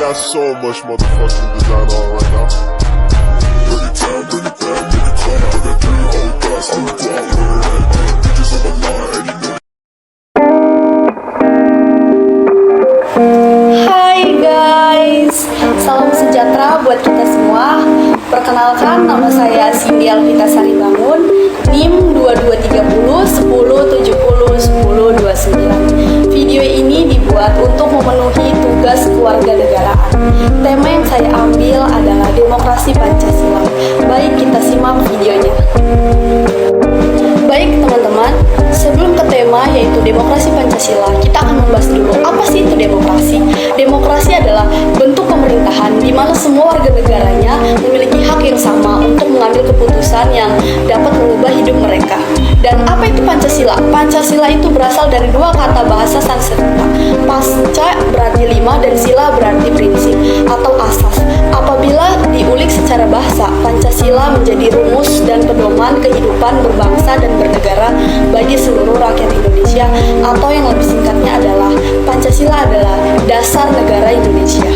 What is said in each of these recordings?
got so much motherfucking design on right now. Bring it down, nigga, come out that 3 old thoughts. I'm the block, bitches on my line, and you know. Hai guys, salam sejahtera buat kita semua. Perkenalkan, nama saya Cindy Alvita Saribangun, NIM 2230 1070 1029. Video ini dibuat untuk memenuhi tugas kewarganegaraan. Tema yang saya ambil adalah demokrasi Pancasila. Baik, kita simak videonya. Baik teman-teman, sebelum ke tema yaitu demokrasi Pancasila, kita akan membahas dulu apa sih itu demokrasi. Demokrasi adalah bentuk pemerintahan di mana semua warga negaranya memiliki hak yang sama untuk mengambil keputusan yang dapat mengubah hidup mereka. Dan apa itu Pancasila? Pancasila itu berasal dari dua kata bahasa Sanskerta. Panca berarti 5 dan sila berarti prinsip atau asas. Apabila diulik secara bahasa, Pancasila menjadi rumus dan pedoman kehidupan berbangsa dan bernegara bagi seluruh rakyat Indonesia, atau yang lebih singkatnya adalah Pancasila adalah dasar negara Indonesia.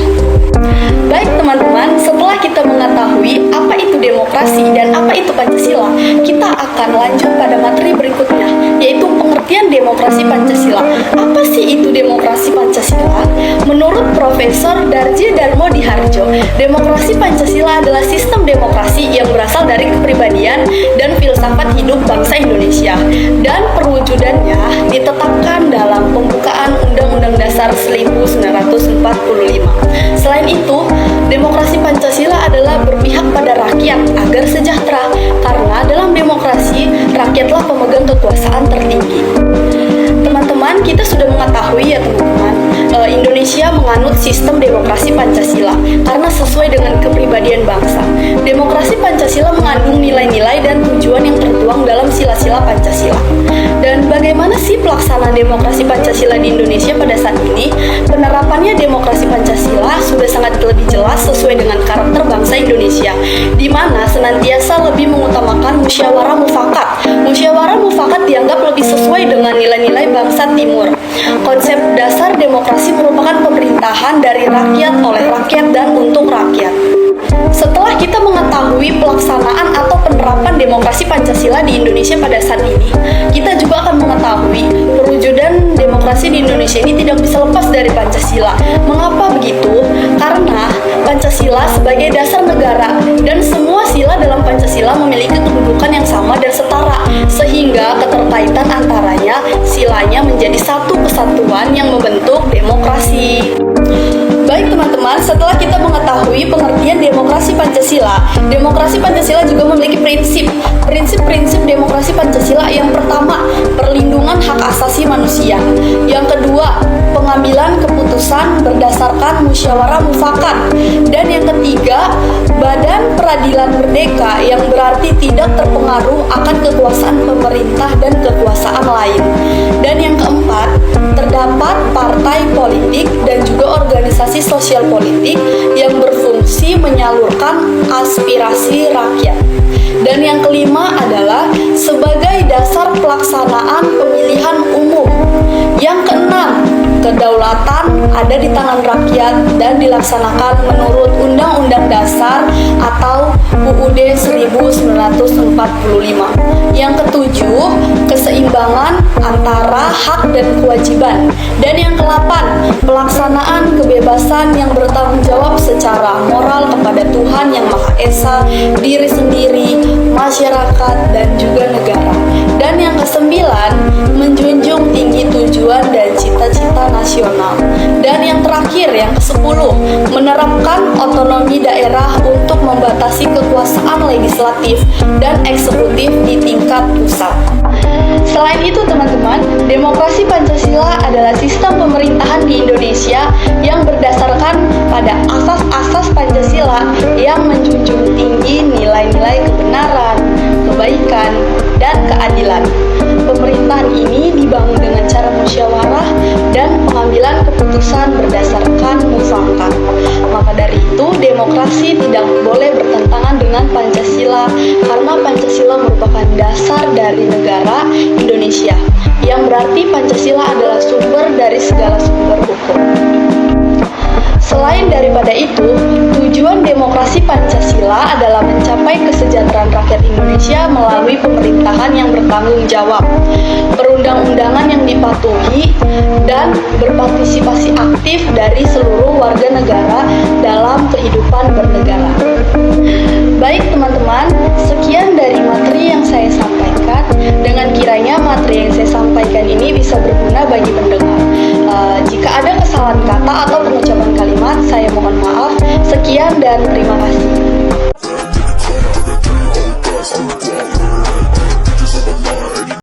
Baik teman-teman, setelah kita mengetahui apa itu demokrasi dan apa itu Pancasila, kita akan lanjut pada materi berikutnya, yaitu pengertian demokrasi Pancasila. Apa sih itu demokrasi Pancasila? Menurut Profesor Darji Darmo Diharjo, demokrasi Pancasila adalah sistem demokrasi yang berasal dari kepribadian dan filsafat hidup bangsa Indonesia, dan perwujudannya ditetapkan dalam pembukaan Undang-Undang Dasar 1945. Selain itu, demokrasi Pancasila adalah berpihak pada rakyat agar sejahtera, karena dalam demokrasi, rakyatlah pemegang kekuasaan tertinggi. Teman-teman, kita sudah mengetahui ya teman-teman, Indonesia menganut sistem demokrasi Pancasila karena sesuai dengan kepribadian bangsa. Demokrasi Pancasila mengandung nilai-nilai dan tujuan yang tertuang dalam sila-sila Pancasila. Dan bagaimana sih pelaksanaan demokrasi Pancasila di Indonesia pada saat ini? Penerapannya demokrasi Pancasila sudah sangat lebih jelas sesuai dengan karakter bangsa Indonesia, di mana senantiasa lebih mengutamakan musyawarah mufakat. Musyawarah mufakat dianggap lebih sesuai dengan nilai-nilai bangsa Timur. Konsep dasar demokrasi merupakan pemerintahan dari rakyat, oleh rakyat, dan untuk rakyat. Setelah kita mengetahui pelaksanaan atau penerapan demokrasi Pancasila di Indonesia pada saat ini, kita juga akan mengetahui perwujudan demokrasi di Indonesia ini tidak bisa lepas dari Pancasila. Mengapa begitu? Karena Pancasila sebagai dasar negara dan semua sila dalam Pancasila memiliki kedudukan yang sama dan setara, sehingga keterkaitan antaranya silanya menjadi satu kesatuan yang membentuk demokrasi. Baik teman-teman, setelah kita mengetahui pengertian demokrasi Pancasila juga memiliki prinsip-prinsip demokrasi Pancasila. Yang pertama, perlindungan hak asasi manusia. Yang kedua, pengambilan keputusan berdasarkan musyawarah mufakat. Dan yang ketiga, badan peradilan merdeka yang berarti tidak terpengaruh akan kekuasaan pemerintah dan kekuasaan lain. Dan yang keempat, terdapat partai politik dan juga organisasi sosial politik yang berfungsi menyalurkan aspirasi rakyat. Dan yang kelima adalah sebagai dasar pelaksanaan pemilihan umum. Yang keenam, kedaulatan ada di tangan rakyat dan dilaksanakan menurut Undang-Undang Dasar atau UUD 1945. Yang ketujuh, keseimbangan antara hak dan kewajiban. Dan yang kedelapan, pelaksanaan kebebasan yang bertanggung jawab secara moral kepada Tuhan Yang Maha Esa, diri sendiri, masyarakat, dan juga negara. Dan yang kesembilan, menjunjung tinggi tujuan dan cita-cita nasional. Dan yang terakhir, yang ke-10, menerapkan otonomi daerah untuk membatasi kekuasaan legislatif dan eksekutif di tingkat pusat. Selain itu teman-teman, demokrasi Pancasila adalah sistem pemerintahan di Indonesia yang berdasarkan pada asas-asas Pancasila yang menjunjung tinggi nilai-nilai kebenaran, kebaikan, dan keadilan. Pemerintahan ini dibangun dengan cara musyawarah dan pengambilan keputusan berdasarkan mufakat. Maka dari itu, demokrasi tidak boleh bertentangan dengan Pancasila karena Pancasila merupakan dasar dari negara Indonesia, yang berarti Pancasila adalah sumber dari segala sumber hukum. Selain dari daripada itu, tujuan demokrasi Pancasila adalah mencapai kesejahteraan rakyat Indonesia melalui pemerintahan yang bertanggung jawab, perundang-undangan yang dipatuhi, dan berpartisipasi aktif dari seluruh warga negara dalam kehidupan bernegara. Baik teman-teman, sekian dari materi yang saya sampaikan. Dengan kiranya materi yang saya sampaikan ini bisa berguna bagi pendengar. Jika ada kesalahan kata atau pengucapan